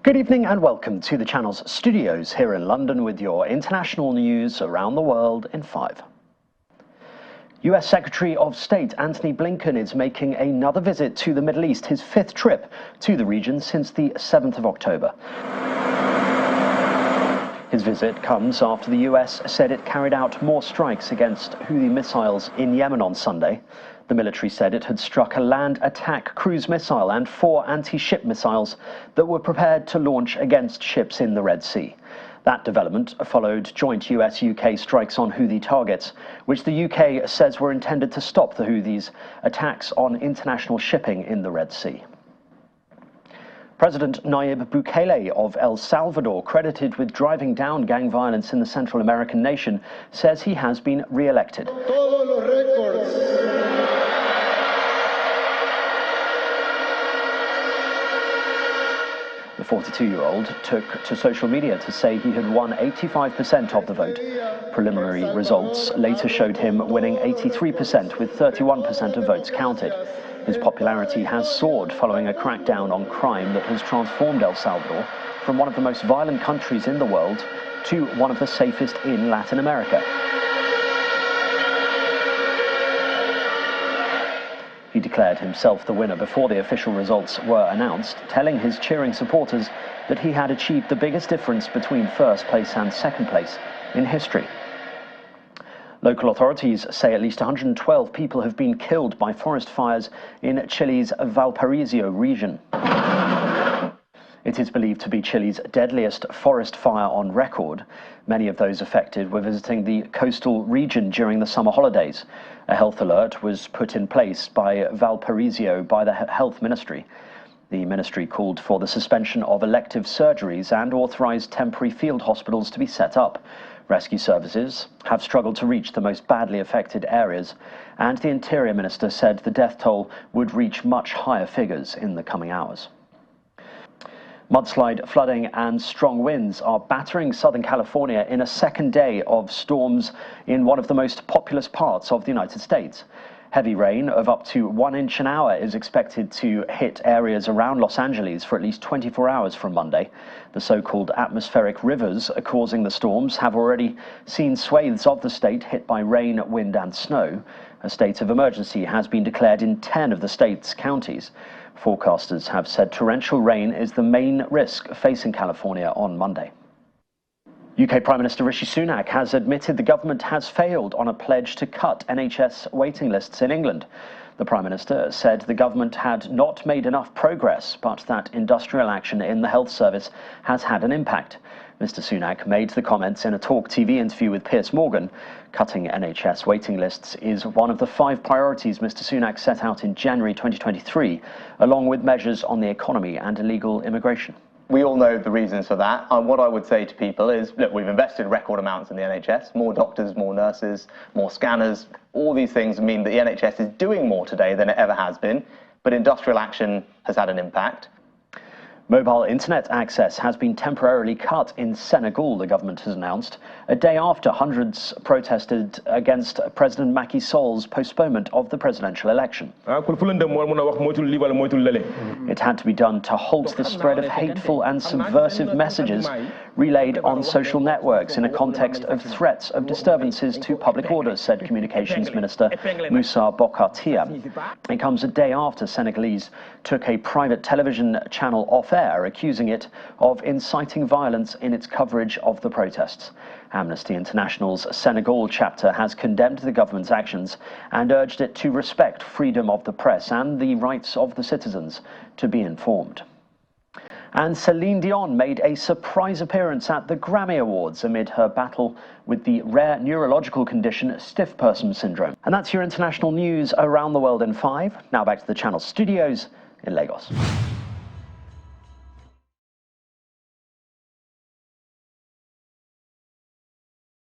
Good evening and welcome to the channel's studios here in London with your international news around the world in 5. US Secretary of State Antony Blinken is making another visit to the Middle East, his 5th trip to the region since the 7th of October. His visit comes after the US said it carried out more strikes against Houthi missiles in Yemen on Sunday. The military said it had struck a land attack cruise missile and 4 anti-ship missiles that were prepared to launch against ships in the Red Sea. That development followed joint US-UK strikes on Houthi targets, which the UK says were intended to stop the Houthis' attacks on international shipping in the Red Sea. President Nayib Bukele of El Salvador, credited with driving down gang violence in the Central American nation, says he has been re-elected. The 42-year-old took to social media to say he had won 85% of the vote. Preliminary results later showed him winning 83% with 31% of votes counted. His popularity has soared following a crackdown on crime that has transformed El Salvador from one of the most violent countries in the world to one of the safest in Latin America. He declared himself the winner before the official results were announced, telling his cheering supporters that he had achieved the biggest difference between first place and second place in history. Local authorities say at least 112 people have been killed by forest fires in Chile's Valparaiso region. It is believed to be Chile's deadliest forest fire on record. Many of those affected were visiting the coastal region during the summer holidays. A health alert was put in place by Valparaiso by the Health Ministry. The ministry called for the suspension of elective surgeries and authorized temporary field hospitals to be set up. Rescue services have struggled to reach the most badly affected areas, and the Interior Minister said the death toll would reach much higher figures in the coming hours. Mudslide, flooding and strong winds are battering Southern California in a second day of storms in one of the most populous parts of the United States. Heavy rain of up to 1 inch an hour is expected to hit areas around Los Angeles for at least 24 hours from Monday. The so-called atmospheric rivers causing the storms have already seen swathes of the state hit by rain, wind and snow. A state of emergency has been declared in 10 of the state's counties. Forecasters have said torrential rain is the main risk facing California on Monday. UK Prime Minister Rishi Sunak has admitted the government has failed on a pledge to cut NHS waiting lists in England. The Prime Minister said the government had not made enough progress, but that industrial action in the health service has had an impact. Mr. Sunak made the comments in a Talk TV interview with Piers Morgan. Cutting NHS waiting lists is one of the 5 priorities Mr. Sunak set out in January 2023, along with measures on the economy and illegal immigration. We all know the reasons for that, and what I would say to people is, look, we've invested record amounts in the NHS, more doctors, more nurses, more scanners. All these things mean that the NHS is doing more today than it ever has been, but industrial action has had an impact. Mobile internet access has been temporarily cut in Senegal, the government has announced, a day after hundreds protested against President Macky Sall's postponement of the presidential election. It had to be done to halt the spread of hateful and subversive messages relayed on social networks in a context of threats of disturbances to public order, said Communications Minister Moussa Bokar Thiam. It comes a day after Senegalese took a private television channel off-air, accusing it of inciting violence in its coverage of the protests. Amnesty International's Senegal chapter has condemned the government's actions and urged it to respect freedom of the press and the rights of the citizens to be informed. And Celine Dion made a surprise appearance at the Grammy Awards amid her battle with the rare neurological condition stiff person syndrome. And that's your international news around the world in 5. Now back to the channel studios in Lagos.